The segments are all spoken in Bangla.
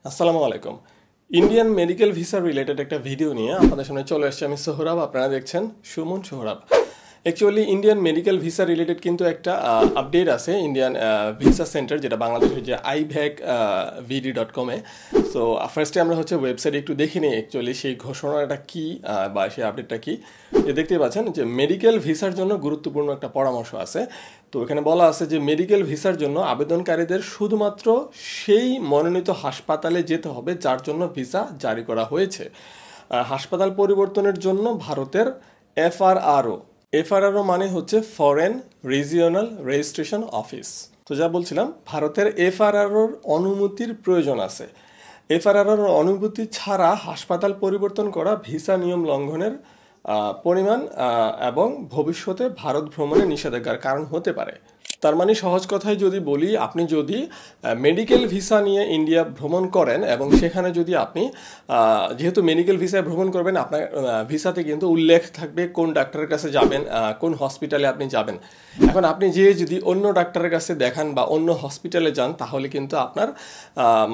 আসসালামু আলাইকুম। ইন্ডিয়ান মেডিকেল ভিসা রিলেটেড একটা ভিডিও নিয়ে আপনাদের সামনে চলে আসছে। আমি সোহরাব, আপনারা দেখছেন Suman Sohrab. Actually Indian medical visa related কিন্তু একটা আপডেট আছে ইন্ডিয়ান ভিসা সেন্টার, যেটা বাংলাদেশের যে ivac vd.com-এ। সো ফার্স্টে আমরা ওয়েবসাইট একটু দেখে নিই অ্যাকচুয়ালি সেই ঘোষণাটা কি বা সেই আপডেটটা কি। যে দেখতেই পাচ্ছেন যে মেডিকেল ভিসার জন্য গুরুত্বপূর্ণ একটা পরামর্শ আছে। তো এখানে বলা আছে যে মেডিকেল ভিসার জন্য আবেদনকারীদের শুধুমাত্র সেই মনোনীত হাসপাতালে যেতে হবে যার জন্য ভিসা জারি করা হয়েছে। হাসপাতাল পরিবর্তনের জন্য ভারতের এফআরআরও মানে হচ্ছে ফরেন রিজিওনাল রেজিস্ট্রেশন অফিস। তো যা বলছিলাম, ভারতের এফআরআরওর অনুমতির প্রয়োজন আছে। এফআরআরওর অনুমতি ছাড়া হাসপাতাল পরিবর্তন করা ভিসা নিয়ম লঙ্ঘনের পরিমাণ এবং ভবিষ্যতে ভারত ভ্রমণে নিষেধাজ্ঞার কারণ হতে পারে। তার মানে সহজ কথায় যদি বলি, আপনি যদি মেডিকেল ভিসা নিয়ে ইন্ডিয়া ভ্রমণ করেন এবং সেখানে যদি আপনি যেহেতু মেডিকেল ভিসায় ভ্রমণ করবেন, আপনার ভিসাতে কিন্তু উল্লেখ থাকবে কোন ডাক্তারের কাছে যাবেন, কোন হসপিটালে আপনি যাবেন। এখন আপনি যদি অন্য ডাক্তারের কাছে দেখান বা অন্য হসপিটালে যান, তাহলে কিন্তু আপনার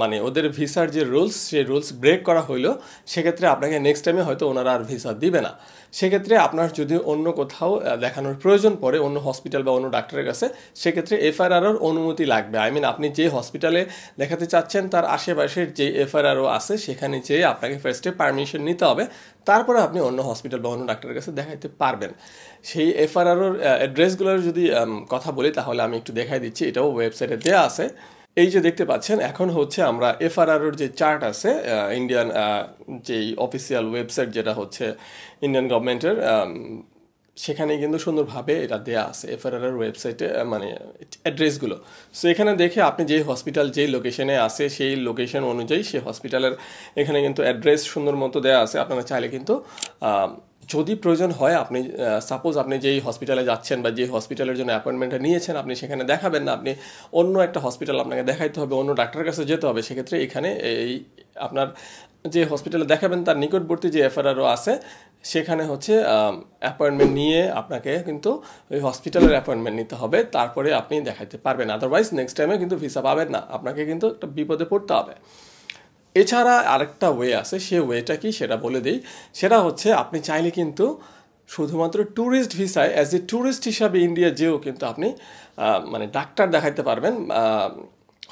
মানে ওদের ভিসার যে রুলস, সেই রুলস ব্রেক করা হইলো। সেক্ষেত্রে আপনাকে নেক্সট টাইমে হয়তো ওনারা আর ভিসা দিবে না। সেক্ষেত্রে আপনার যদি অন্য কোথাও দেখানোর প্রয়োজন পড়ে, অন্য হসপিটাল বা অন্য ডাক্তারের কাছে, সেক্ষেত্রে এফআরআরওর অনুমতি লাগবে। আপনি যে হসপিটালে দেখাতে চাচ্ছেন তার আশেপাশের যে এফআরআরও আছে সেখানে যেয়ে আপনাকে ফার্স্টে পারমিশন নিতে হবে, তারপরে আপনি অন্য হসপিটাল বা অন্য ডাক্তারের কাছে দেখাতে পারবেন। সেই এফআরআরওর অ্যাড্রেসগুলোর যদি কথা বলি, তাহলে আমি একটু দেখাই দিচ্ছি। এটাও ওয়েবসাইটে দেওয়া আছে। এই যে দেখতে পাচ্ছেন, এখন আমরা এফআরআরওর যে চার্ট আছে ইন্ডিয়ান যেই অফিসিয়াল ওয়েবসাইট, যেটা হচ্ছে ইন্ডিয়ান গভর্নমেন্টের, সেখানে কিন্তু সুন্দরভাবে এটা দেয়া আছে এফআরআর ওয়েবসাইটে, মানে অ্যাড্রেসগুলো। সো এখানে দেখে আপনি যেই হসপিটাল যেই লোকেশনে আছে সেই লোকেশন অনুযায়ী সেই হসপিটালের এখানে কিন্তু অ্যাড্রেস সুন্দর মতো দেওয়া আছে। আপনারা চাইলে কিন্তু যদি প্রয়োজন হয়, আপনি সাপোজ আপনি যেই হসপিটালে যাচ্ছেন বা যে হসপিটালের জন্য অ্যাপয়েন্টমেন্টটা নিয়েছেন, আপনি সেখানে দেখাবেন না, আপনি অন্য একটা হসপিটাল আপনাকে দেখাইতে হবে, অন্য ডাক্তারের কাছে যেতে হবে। সেক্ষেত্রে এখানে এই আপনার যে হসপিটালে দেখাবেন তার নিকটবর্তী যে এফআরআরও আছে, সেখানে অ্যাপয়েন্টমেন্ট নিয়ে আপনাকে কিন্তু ওই হসপিটালের অ্যাপয়েন্টমেন্ট নিতে হবে, তারপরে আপনি দেখাতে পারবেন। আদারওয়াইজ নেক্সট টাইমে কিন্তু ভিসা পাবেন না, আপনাকে কিন্তু একটা বিপদে পড়তে হবে। এছাড়া আরেকটা ওয়ে আছে, সে ওয়েটা কি সেটা বলে দিই। সেটা হচ্ছে আপনি চাইলে কিন্তু শুধুমাত্র ট্যুরিস্ট ভিসায় অ্যাজ এ ট্যুরিস্ট হিসাবে ইন্ডিয়া যেও কিন্তু আপনি মানে ডাক্তার দেখাইতে পারবেন,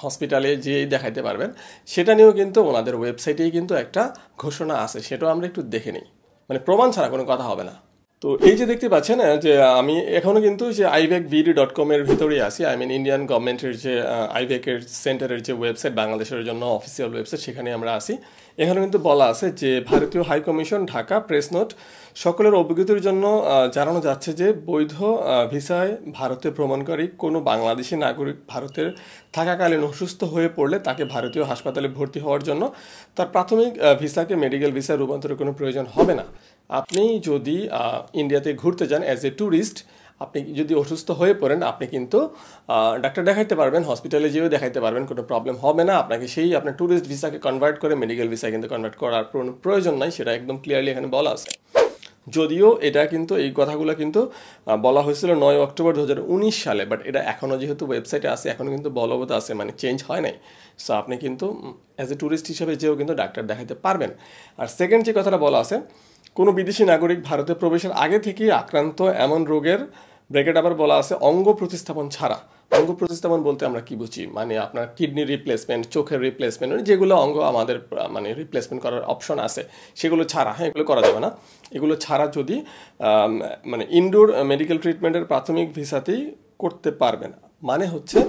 হসপিটালে যেই দেখাইতে পারবেন। সেটা নিয়েও কিন্তু ওনাদের ওয়েবসাইটেই কিন্তু একটা ঘোষণা আছে, সেটাও আমরা একটু দেখে নিই। মানে প্রমাণ ছাড়া কোনো কথা হবে না। তো এই যে দেখতে পাচ্ছেন যে আমি এখনও কিন্তু যে ivac vd.com-এর ভিতরেই আছি। ইন্ডিয়ান গভর্নমেন্টের যে ivac-এর সেন্টারের যে ওয়েবসাইট বাংলাদেশের জন্য অফিসিয়াল ওয়েবসাইট, সেখানে আমরা আছি। এখানে কিন্তু বলা আছে যে ভারতীয় হাইকমিশন ঢাকা প্রেস নোট, সকলের অভিজ্ঞতার জন্য জানানো যাচ্ছে যে বৈধ ভিসায় ভারতে ভ্রমণকারী কোনো বাংলাদেশি নাগরিক ভারতের থাকাকালীন অসুস্থ হয়ে পড়লে তাকে ভারতীয় হাসপাতালে ভর্তি হওয়ার জন্য তার প্রাথমিক ভিসাকে মেডিকেল ভিসা রূপান্তরের কোনো প্রয়োজন হবে না। আপনি যদি ইন্ডিয়াতে ঘুরতে যান অ্যাজ এ ট্যুরিস্ট, আপনি যদি অসুস্থ হয়ে পড়েন, আপনি কিন্তু ডাক্তার দেখাইতে পারবেন, হসপিটালে যেয়েও দেখাইতে পারবেন, কোনো প্রবলেম হবে না। আপনাকে সেই আপনার ট্যুরিস্ট ভিসাকে কনভার্ট করে মেডিকেল ভিসায় কিন্তু কনভার্ট করার কোনো প্রয়োজন নাই, সেটা একদম ক্লিয়ারলি এখানে বলা আছে। যদিও এটা কিন্তু এই কথাগুলো কিন্তু বলা হয়েছিল 9 অক্টোবর 2019 সালে, বাট এটা এখনও যেহেতু ওয়েবসাইটে আছে, এখনও কিন্তু বলবৎ আছে, মানে চেঞ্জ হয় নাই। সো আপনি কিন্তু অ্যাজ এ ট্যুরিস্ট হিসাবে যেও কিন্তু ডাক্তার দেখাতে পারবেন। আর সেকেন্ড যে কথাটা বলা আছে, কোনো বিদেশি নাগরিক ভারতে প্রবেশের আগে থেকেই আক্রান্ত এমন রোগের, ব্র্যাকেট আবার বলা আছে অঙ্গ প্রতিস্থাপন ছাড়া। অঙ্গ প্রতিস্থাপন বলতে আমরা কি বুঝি, মানে আপনার কিডনি রিপ্লেসমেন্ট, চোখের রিপ্লেসমেন্ট, যেগুলো অঙ্গ আমাদের মানে রিপ্লেসমেন্ট করার অপশন আছে, সেগুলো ছাড়া, হ্যাঁ এগুলো করা যাবে না। এগুলো ছাড়া যদি মানে ইনডোর মেডিকেল ট্রিটমেন্টের প্রাথমিক ভিসাতেই করতে পারবেন। মানে হচ্ছে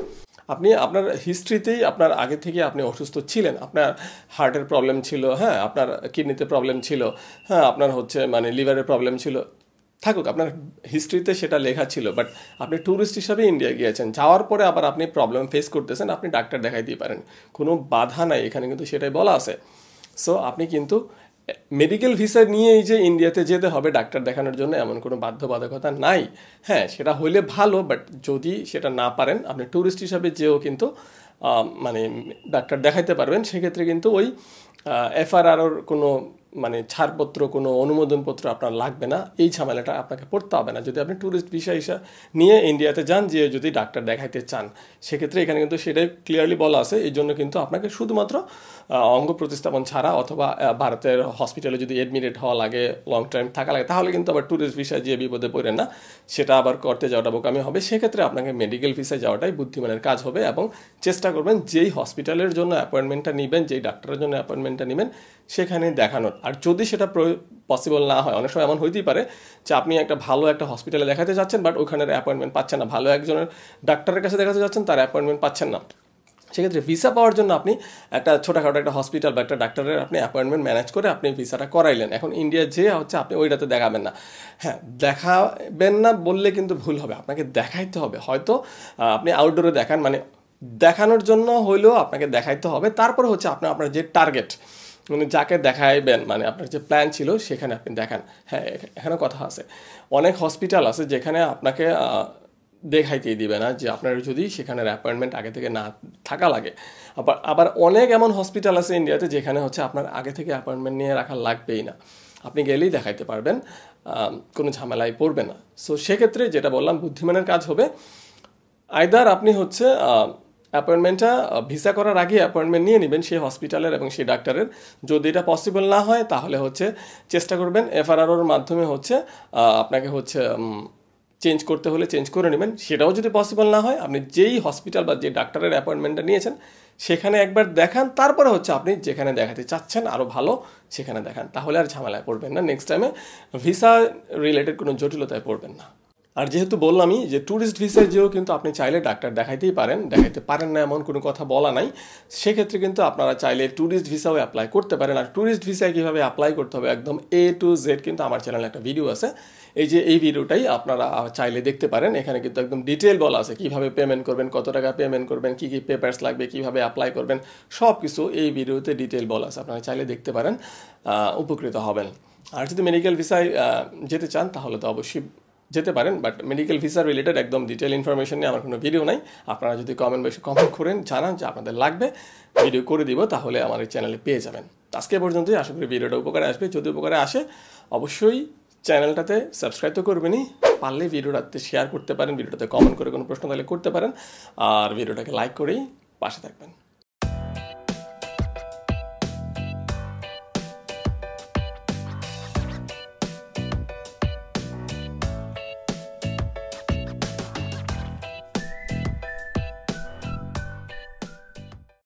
আপনি আপনার হিস্ট্রিতেই আপনার আগে থেকে আপনি অসুস্থ ছিলেন, আপনার হার্টের প্রবলেম ছিল, হ্যাঁ আপনার কিডনিতে প্রবলেম ছিল, হ্যাঁ আপনার মানে লিভারের প্রবলেম ছিল, থাকুক আপনার হিস্ট্রিতে সেটা লেখা ছিল, বাট আপনি ট্যুরিস্ট হিসাবে ইন্ডিয়া গিয়েছেন, যাওয়ার পরে আবার আপনি প্রবলেম ফেস করতেছেন, আপনি ডাক্তার দেখাই দিতে পারেন, কোনো বাধা নাই এখানে, কিন্তু সেটাই বলা আছে। সো আপনি কিন্তু মেডিকেল ভিসা নিয়েই যে ইন্ডিয়াতে যেতে হবে ডাক্তার দেখানোর জন্য এমন কোনো বাধ্যবাধকতা নাই। হ্যাঁ সেটা হইলে ভালো, বাট যদি সেটা না পারেন, আপনি ট্যুরিস্ট হিসাবে যেও কিন্তু মানে ডাক্তার দেখাইতে পারবেন। সেক্ষেত্রে কিন্তু ওই এফআরআরওর কোনো মানে ছাড়পত্র, কোনো অনুমোদনপত্র আপনার লাগবে না, এই ঝামেলাটা আপনাকে পড়তে হবে না যদি আপনি ট্যুরিস্ট ভিসা নিয়ে ইন্ডিয়াতে যান, যে যদি ডাক্তার দেখাইতে চান। সেক্ষেত্রে এখানে কিন্তু সেটাই ক্লিয়ারলি বলা আছে। এই জন্য কিন্তু আপনাকে শুধুমাত্র অঙ্গ প্রতিস্থাপন ছাড়া অথবা ভারতের হসপিটালে যদি অ্যাডমিটেড হওয়া লাগে, লং টাইম থাকা লাগে, তাহলে কিন্তু আবার ট্যুরিস্ট ভিসায় যে বিপদে পড়েন না, সেটা আবার করতে যাওয়াটা বোকামি হবে। সেক্ষেত্রে আপনাকে মেডিকেল ভিসায় যাওয়াটাই বুদ্ধিমানের কাজ হবে এবং চেষ্টা করবেন যেই হসপিটালের জন্য অ্যাপয়েন্টমেন্টটা নেবেন, যেই ডাক্তারের জন্য অ্যাপয়েন্টমেন্টটা নেবেন সেখানে দেখানোর। আর যদি সেটা পসিবল না হয়, অনেক সময় এমন হইতেই পারে যে আপনি একটা ভালো একটা হসপিটালে দেখাতে যাচ্ছেন বাট ওখানের অ্যাপয়েন্টমেন্ট পাচ্ছেন না, ভালো একজনের ডাক্তারের কাছে দেখাতে যাচ্ছেন, তার অ্যাপয়েন্টমেন্ট পাচ্ছেন না। সেক্ষেত্রে ভিসা পাওয়ার জন্য আপনি একটা ছোটোখাটো একটা হসপিটাল বা একটা ডাক্তারের আপনি অ্যাপয়েন্টমেন্ট ম্যানেজ করে আপনি ভিসাটা করাইলেন। এখন ইন্ডিয়া যে হচ্ছে আপনি ওইটাতে দেখাবেন না। হ্যাঁ, দেখাবেন না বললে কিন্তু ভুল হবে, আপনাকে দেখাইতে হবে। হয়তো আপনি আউটডোরে দেখান, মানে দেখানোর জন্য হইলেও আপনাকে দেখাইতে হবে। তারপরে হচ্ছে আপনার যে টার্গেট, মানে যাকে দেখাইবেন, মানে আপনার যে প্ল্যান ছিল সেখানে আপনি দেখান। হ্যাঁ, এখানে কথা আছে, অনেক হসপিটাল আছে যেখানে আপনাকে দেখাইতেই দিবে না যে আপনার যদি সেখানের অ্যাপয়েন্টমেন্ট আগে থেকে না থাকা লাগে। আবার অনেক এমন হসপিটাল আছে ইন্ডিয়াতে যেখানে হচ্ছে আপনার আগে থেকে অ্যাপয়েন্টমেন্ট নিয়ে রাখা লাগবেই না, আপনি গেলেই দেখাইতে পারবেন, কোনো ঝামেলায় পড়বে না। সো সেক্ষেত্রে যেটা বললাম, বুদ্ধিমানের কাজ হবে আইদার আপনি হচ্ছে অ্যাপয়েন্টমেন্টটা ভিসা করার আগে অ্যাপয়েন্টমেন্ট নিয়ে নেবেন সেই হসপিটালের এবং সেই ডাক্তারের। যদি এটা পসিবল না হয় তাহলে হচ্ছে চেষ্টা করবেন এফআরআরওর মাধ্যমে হচ্ছে আপনাকে হচ্ছে চেঞ্জ করতে হলে চেঞ্জ করে নেবেন। সেটাও যদি পসিবল না হয়, আপনি যেই হসপিটাল বা যে ডাক্তারের অ্যাপয়েন্টমেন্টটা নিয়েছেন সেখানে একবার দেখান, তারপরে হচ্ছে আপনি যেখানে দেখাতে চাচ্ছেন আরও ভালো সেখানে দেখান, তাহলে আর ঝামেলায় পড়বেন না, নেক্সট টাইমে ভিসা রিলেটেড কোনো জটিলতায় পড়বেন না। আর যেহেতু বললামই যে ট্যুরিস্ট ভিসায় যেও কিন্তু আপনি চাইলে ডাক্তার দেখাইতেই পারেন, দেখাইতে পারেন না এমন কোনো কথা বলা নাই। সেক্ষেত্রে কিন্তু আপনারা চাইলে ট্যুরিস্ট ভিসাও অ্যাপ্লাই করতে পারেন। আর ট্যুরিস্ট ভিসায় কীভাবে অ্যাপ্লাই করতে হবে একদম A to Z কিন্তু আমার চ্যানেলে একটা ভিডিও আছে, এই ভিডিওটাই আপনারা চাইলে দেখতে পারেন। এখানে কিন্তু একদম ডিটেল বলা আছে কীভাবে পেমেন্ট করবেন, কত টাকা পেমেন্ট করবেন, কী কী পেপারস লাগবে, কীভাবে অ্যাপ্লাই করবেন, সব কিছু এই ভিডিওতে ডিটেল বলা আছে, আপনারা চাইলে দেখতে পারেন, উপকৃত হবেন। আর যদি মেডিকেল ভিসায় যেতে চান তাহলে তো অবশ্যই যেতে পারেন, বাট মেডিকেল ভিসা রিলেটেড একদম ডিটেল ইনফরমেশন নিয়ে আমার কোনো ভিডিও নাই। আপনারা যদি কমেন্ট বক্সে কমেন্ট করেন, জানান যে আপনাদের লাগবে, ভিডিও করে দিব, তাহলে আমার এই চ্যানেলে পেয়ে যাবেন। আজকে পর্যন্তই, আশা করি ভিডিওটা উপকারে আসবে। যদি উপকারে আসে অবশ্যই চ্যানেলটাতে সাবস্ক্রাইব তো করবেনই, পারলে ভিডিওটাতে শেয়ার করতে পারেন, ভিডিওটাতে কমেন্ট করে কোনো প্রশ্ন তাহলে করতে পারেন, আর ভিডিওটাকে লাইক করেই পাশে থাকবেন।